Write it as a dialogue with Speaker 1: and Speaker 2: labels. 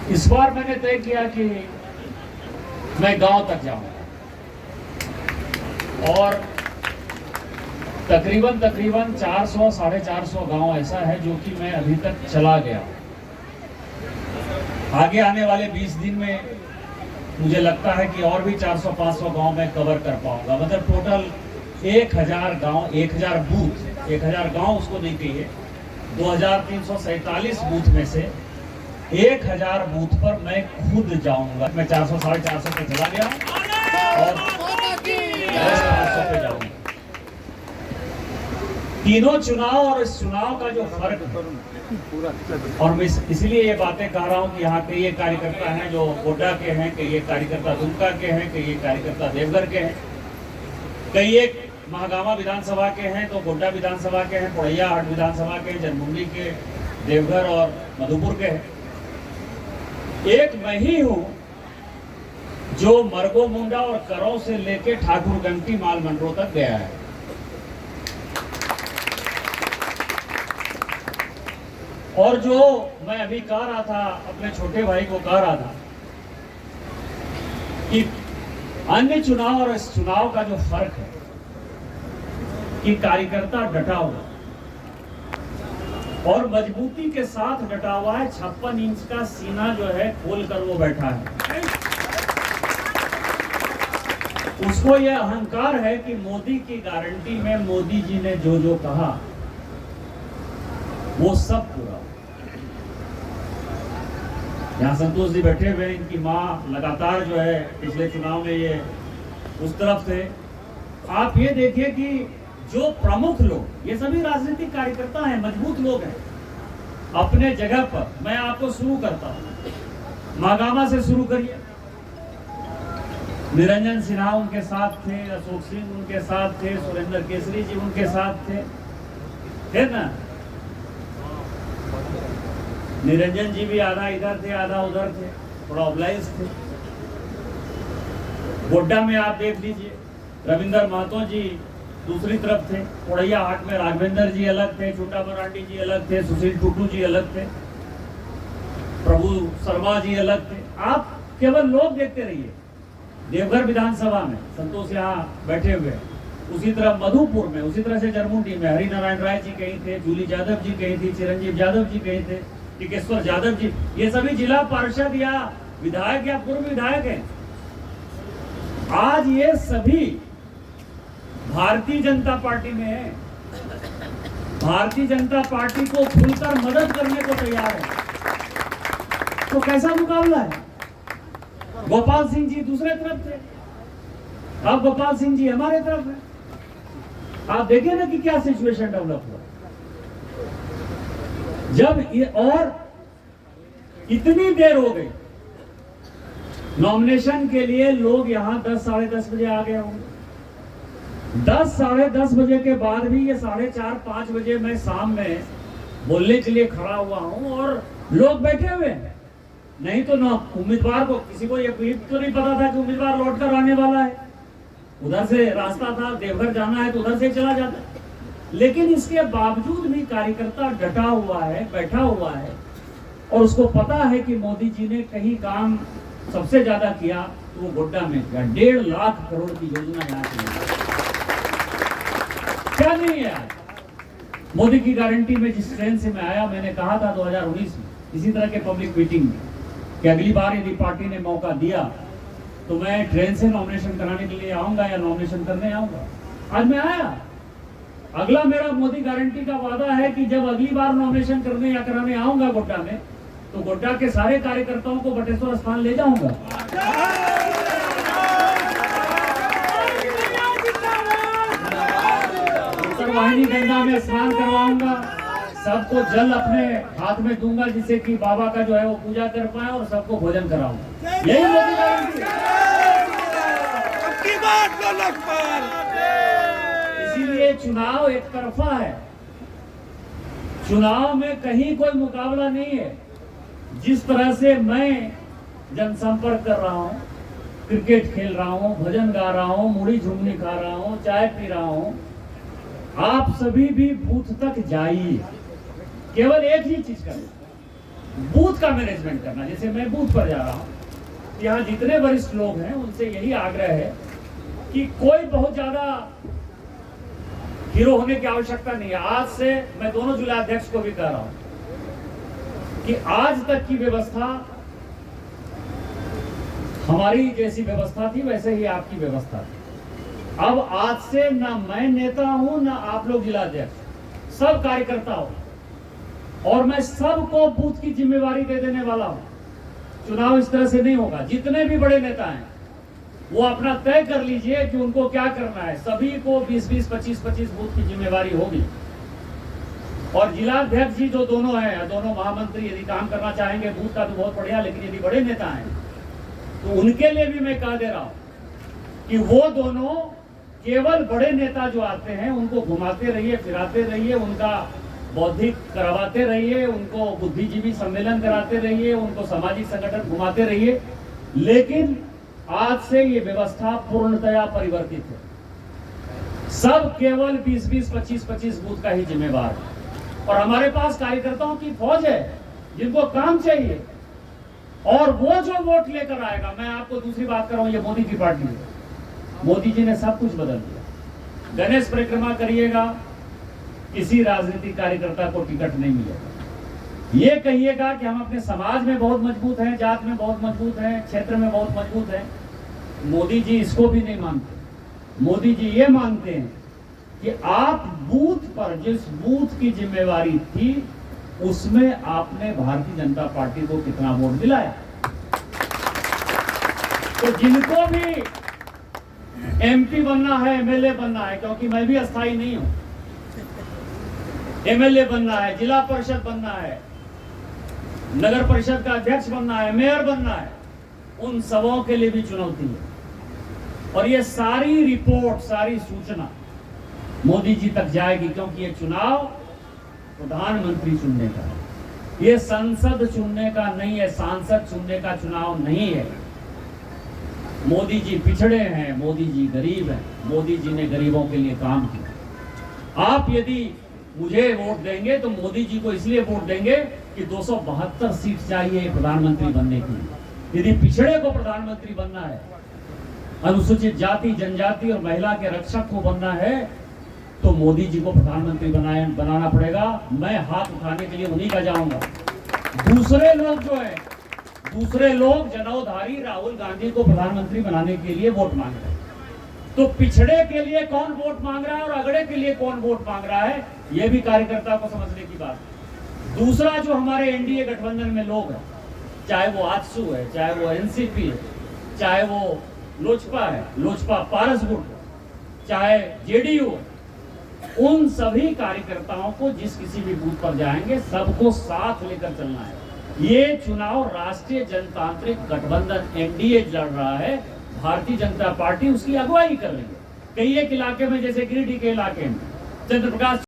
Speaker 1: इस बार मैंने तय किया कि मैं गांव तक जाऊंगा और तकरीबन 400 450 गांव ऐसा है जो कि मैं अभी तक चला गया। आगे आने वाले 20 दिन में मुझे लगता है कि और भी 400-500 गांव मैं कवर कर पाऊंगा। मतलब टोटल 1000 गांव, 1000 बूथ, 1000 गांव उसको नहीं कहिए, 2347 बूथ में से 1000 बूथ पर मैं खुद जाऊंगा। मैं 400-450 पे चला गया और 500 पे जाऊंगा। तीनों चुनाव और इस चुनाव का जो फर्क है, और मैं इसलिए ये बातें कह रहा हूं कि यहाँ कई कार्यकर्ता हैं जो गोड्डा के हैं, कई कार्यकर्ता दुमका के हैं, कई कार्यकर्ता देवघर के हैं, कई एक महागामा विधानसभा के हैं, तो गोड्डा विधानसभा के हैं, पोड़ैया हाट विधानसभा के, जनमुंडी के, देवघर और मधुपुर के हैं। एक मैं ही हूं जो मरगो मुंडा और करौ से लेके ठाकुरगंटी माल मंडरो तक गया है। और जो मैं अभी कह रहा था, अपने छोटे भाई को कह रहा था कि अन्य चुनाव और इस चुनाव का जो फर्क है कि कार्यकर्ता डटा हुआ और मजबूती के साथ डटा हुआ है। 56 इंच का सीना जो है खोल कर वो बैठा है। उसको यह अहंकार है कि मोदी की गारंटी में मोदी जी ने जो जो कहा वो सब पूरा। यहाँ संतोष जी बैठे हुए, इनकी माँ लगातार जो है पिछले चुनाव में ये उस तरफ थे। आप ये देखिए कि जो प्रमुख लोग, ये सभी राजनीतिक कार्यकर्ता हैं, मजबूत लोग हैं अपने जगह पर। मैं आपको शुरू करता हूं, मागामा से शुरू करिए। निरंजन सिन्हा उनके साथ थे, अशोक सिंह उनके साथ थे, सुरेंद्र केसरी जी उनके साथ थे ना। निरंजन जी भी आधा इधर थे आधा उधर थे, थोड़ा ऑब्लाइज थे। गोड्डा में आप देख लीजिए, रविंदर महतो जी दूसरी तरफ थे। पोड़ैया हाट में राघवेंद्र जी अलग थे, छोटा मरांडी जी अलग थे, सुशील टुटू जी अलग थे, प्रभु शर्मा जी अलग थे। आप केवल लोग देखते रहिए। देवघर विधानसभा में संतोष यहाँ बैठे हुए, उसी तरह मधुपुर में, उसी तरह से जरमुंडी में हरि नारायण राय जी कहीं थे, जूली यादव जी कहीं थी, चिरंजीव यादव जी कहीं थे, टिकेश्वर यादव जी, ये सभी जिला पार्षद या विधायक या पूर्व विधायक हैं। आज ये सभी भारतीय जनता पार्टी में है। भारतीय जनता पार्टी को खुलकर मदद करने को तैयार है। तो कैसा मुकाबला है? गोपाल सिंह जी दूसरे तरफ थे, अब गोपाल सिंह जी हमारे तरफ है। आप देखिए ना कि क्या सिचुएशन डेवलप हुआ जब ये, और इतनी देर हो गई नॉमिनेशन के लिए। लोग यहां 10 साढ़े 10 बजे आ गए होंगे। 10 साढ़े 10 बजे के बाद भी ये 4:30-5 बजे मैं शाम में बोलने के लिए खड़ा हुआ हूं और लोग बैठे हुए हैं। नहीं तो ना उम्मीदवार को, किसी को ये तो नहीं पता था कि उम्मीदवार लौट कर आने वाला है। उधर से रास्ता था, देवघर जाना है तो उधर से चला जाता। लेकिन इसके बावजूद भी कार्यकर्ता डटा हुआ है, बैठा हुआ है और उसको पता है कि मोदी जी ने कहीं काम सबसे ज्यादा किया तो वो गोड्डा में किया। 1.5 लाख करोड़ की योजना यहाँ की क्या नहीं है। आज मोदी की गारंटी में जिस ट्रेन से मैं आया, मैंने कहा था 2019 में इसी तरह के पब्लिक मीटिंग में कि अगली बार यदि पार्टी ने मौका दिया तो मैं ट्रेन से नॉमिनेशन कराने के लिए आऊंगा या नॉमिनेशन करने आऊंगा। आज मैं आया। अगला मेरा मोदी गारंटी का वादा है कि जब अगली बार नॉमिनेशन करने या कराने आऊंगा गोड्डा में, तो गोड्डा के सारे कार्यकर्ताओं को बटेश्वर स्थान ले जाऊंगा। उत्तरवाहिनी गंगा में स्नान करवाऊंगा, सबको जल अपने हाथ में दूंगा जिससे कि बाबा का जो है वो पूजा कर पाए और सबको भोजन कराऊंगा। यही मोदी गारंटी है। इसीलिए चुनाव एक तरफा है। चुनाव में कहीं कोई मुकाबला नहीं है। जिस तरह से मैं जनसंपर्क कर रहा हूं, क्रिकेट खेल रहा हूं, भजन गा रहा हूं, मुड़ी झुमनी खा रहा हूं, चाय पी रहा हूं, आप सभी भी बूथ तक जाइए। केवल एक ही चीज करें, बूथ का मैनेजमेंट करना। जैसे मैं बूथ पर जा रहा हूं, यहाँ जितने वरिष्ठ लोग हैं उनसे यही आग्रह है कि कोई बहुत ज्यादा हीरो होने की आवश्यकता नहीं है। आज से मैं दोनों जिलाध्यक्ष को भी कह रहा हूं कि आज तक की व्यवस्था हमारी जैसी व्यवस्था थी वैसे ही आपकी व्यवस्था थी। अब आज से ना मैं नेता हूं ना आप लोग जिलाध्यक्ष, सब कार्यकर्ता हो, और मैं सबको बूथ की जिम्मेवारी दे देने वाला हूं। चुनाव इस तरह से नहीं होगा। जितने भी बड़े नेता हैं वो अपना तय कर लीजिए कि उनको क्या करना है। सभी को 20-20, 25-25 बूथ की जिम्मेवारी होगी। और जिलाध्यक्ष जी जो दोनों हैं, दोनों महामंत्री, यदि काम करना चाहेंगे बूथ का तो बहुत बढ़िया, लेकिन यदि बड़े नेता हैं तो उनके लिए भी मैं कह दे रहा हूं कि वो दोनों केवल बड़े नेता जो आते हैं उनको घुमाते रहिए, फिराते रहिए, उनका बौद्धिक करवाते रहिए, उनको बुद्धिजीवी सम्मेलन कराते रहिए, उनको सामाजिक संगठन घुमाते रहिए। लेकिन आज से ये व्यवस्था पूर्णतया परिवर्तित है। सब केवल 20-20, 25-25 बूथ का ही जिम्मेवार है। और हमारे पास कार्यकर्ताओं की फौज है जिनको काम चाहिए, और वो जो वोट लेकर आएगा। मैं आपको दूसरी बात कर रहा हूं, ये मोदी की पार्टी है। मोदी जी ने सब कुछ बदल दिया। गणेश परिक्रमा करिएगा, किसी राजनीतिक कार्यकर्ता को टिकट नहीं मिलेगा। ये कहिएगा कि हम अपने समाज में बहुत मजबूत हैं, जात में बहुत मजबूत हैं, क्षेत्र में बहुत मजबूत हैं। मोदी जी इसको भी नहीं मानते। मोदी जी ये मानते हैं कि आप बूथ पर जिस बूथ की जिम्मेवारी थी उसमें आपने भारतीय जनता पार्टी को कितना वोट दिलाया। तो जिनको भी एमपी बनना है, एमएलए बनना है, क्योंकि मैं भी अस्थायी नहीं हूं, एमएलए बनना है, जिला परिषद बनना है, नगर परिषद का अध्यक्ष बनना है, मेयर बनना है, उन सबों के लिए भी चुनौती है। और ये सारी रिपोर्ट, सारी सूचना मोदी जी तक जाएगी, क्योंकि ये चुनाव प्रधानमंत्री चुनने का है। ये संसद चुनने का नहीं है, सांसद चुनने का चुनाव नहीं है। मोदी जी पिछड़े हैं, मोदी जी गरीब हैं, मोदी जी ने गरीबों के लिए काम किया। आप यदि मुझे वोट देंगे तो मोदी जी को इसलिए वोट देंगे कि 272 सीट चाहिए प्रधानमंत्री बनने के लिए। यदि पिछड़े को प्रधानमंत्री बनना है, अनुसूचित जाति, जनजाति और महिला के रक्षक को बनना है, तो मोदी जी को प्रधानमंत्री बनाना पड़ेगा। मैं हाथ उठाने के लिए उन्हीं का जाऊंगा। दूसरे लोग जो है, दूसरे लोग जनाधारी राहुल गांधी को प्रधानमंत्री बनाने के लिए वोट मांग रहे हैं। तो पिछड़े के लिए कौन वोट मांग रहा है और अगड़े के लिए कौन वोट मांग रहा है, यह भी कार्यकर्ता को समझने की बात है। दूसरा, जो हमारे एनडीए गठबंधन में लोग हैं, चाहे वो आजसू है, चाहे वो एनसीपी है, चाहे वो लोजपा है, लोजपा पारस गुट, चाहे जेडीयू है, उन सभी कार्यकर्ताओं को जिस किसी भी बूथ पर जाएंगे सबको साथ लेकर चलना है। ये चुनाव राष्ट्रीय जनतांत्रिक गठबंधन एनडीए लड़ रहा है, भारतीय जनता पार्टी उसकी अगुवाई कर रही है। कई एक इलाके में, जैसे गिरिडीह के इलाके में चंद्र प्रकाश